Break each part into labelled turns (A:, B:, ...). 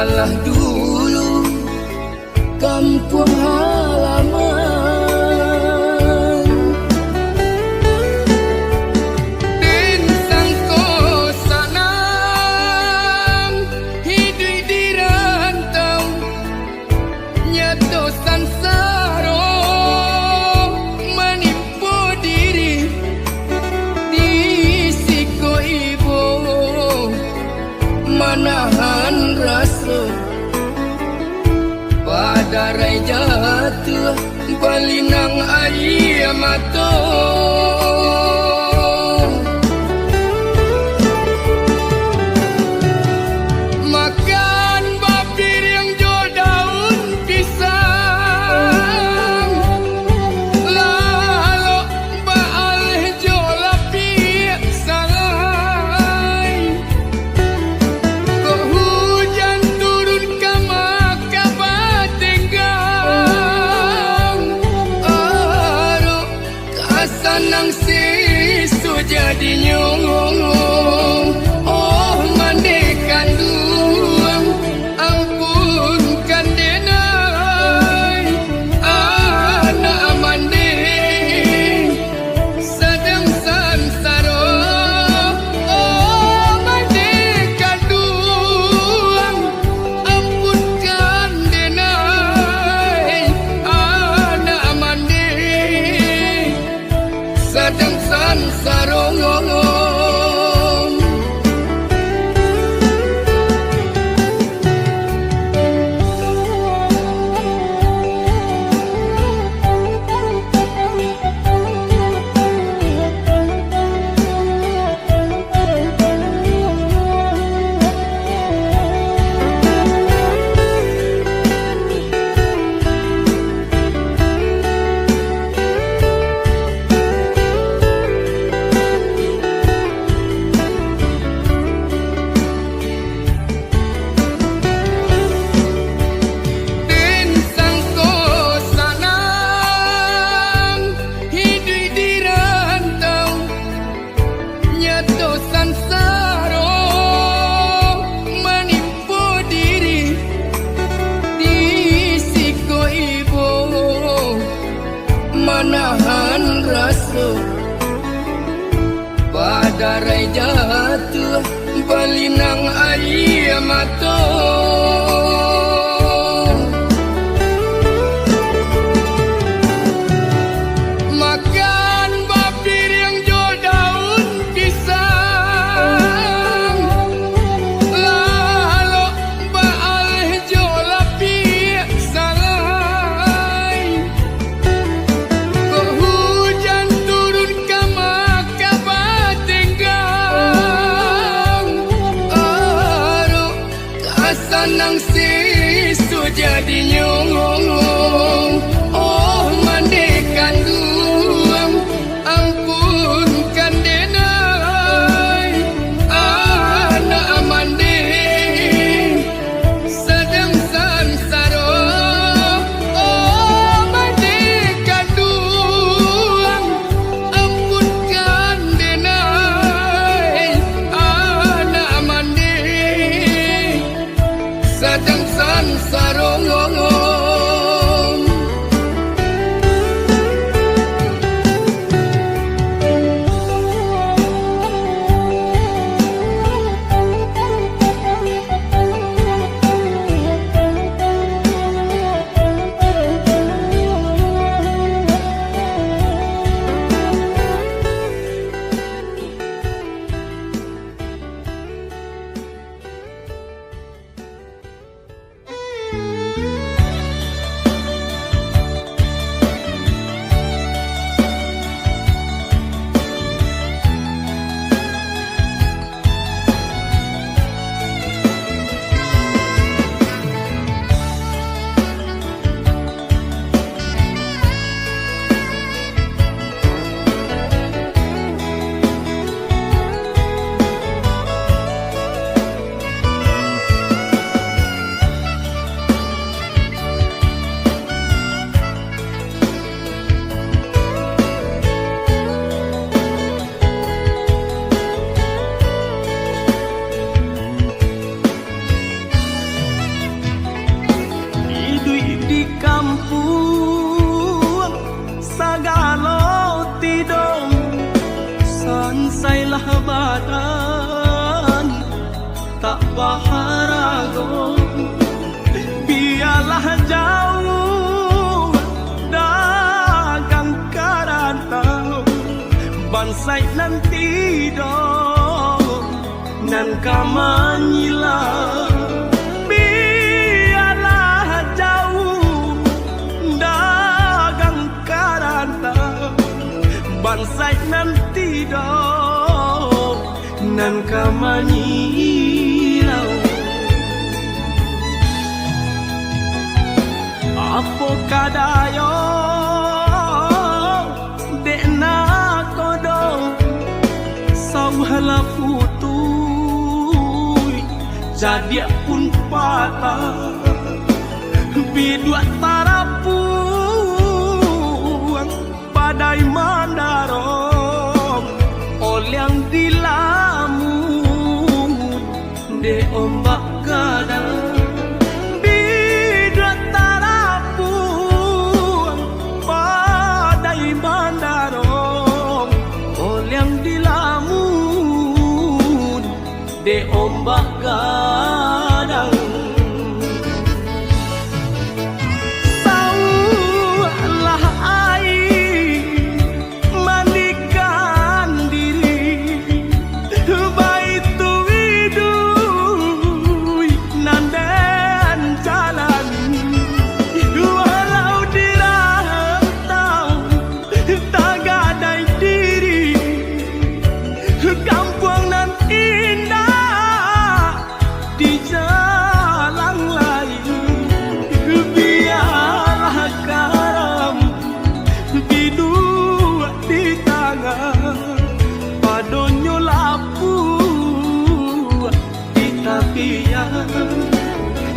A: tinggallah dulu kampung halaman. Den sangko sanang hidup di rantau, nyato sansaro menipu diri di siko ibu, manahan rasa pada rai jatuh balinang air mata. Makan bapir yang jo daun pisang, lalu baal jo lapik salai. Kok hujan turun ke maka batenggang, aduh kasanang sisu jadi nyong. Oh mandekan duang, ampunkan denai anak mande sedang sansaro. Oh mandekan duang, ampunkan denai anak mande sedang sansaro. Den sangko sanang hidup di rantau, nyato sansaro menipu diri di siko ibu, manahan rasa pada rai jatuh balinang air mata. Makan bapir yang jo daun pisang, lalu baal jo lapik salai. Kok hujan turun ke maka batenggang, aduh kasanang
B: badan tak baharago, biarlah jauh dagang karantau bansai nanti dong nan kamanyila. Biarlah jauh dagang karantau bansai nanti dong nan kamanyilau. Apo kadayo dekna kodong sauhala putui jadi pun patah bidua tarapuang padai mandarong olyang dilamun de ombak gadang. Bidua tarapuang padai mandarong olyang dilamun de ombak gadang. Saulah air mandikan diri baitu widui nandan jalan walau dirantau tak gadai diri kampung nan indah di jalan lain. Biarlah karam bidua di tangan padonyo lapu di tapian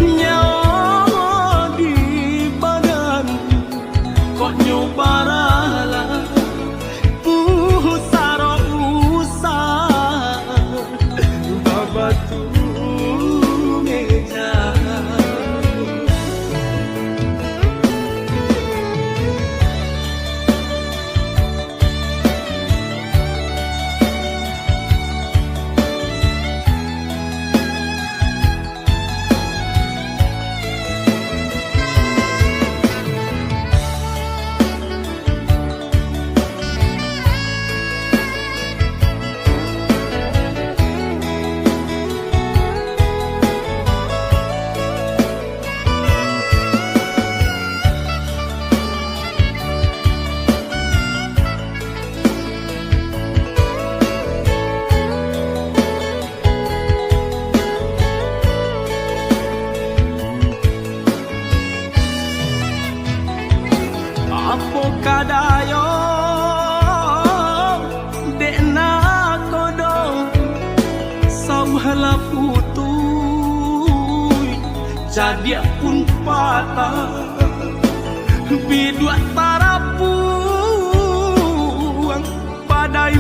B: nyawa di badan kok nyobarala pusaro usah babatu meja. Apo kadayo dekna kodong sauhala putui jadi pun patah bidua tarapuang padai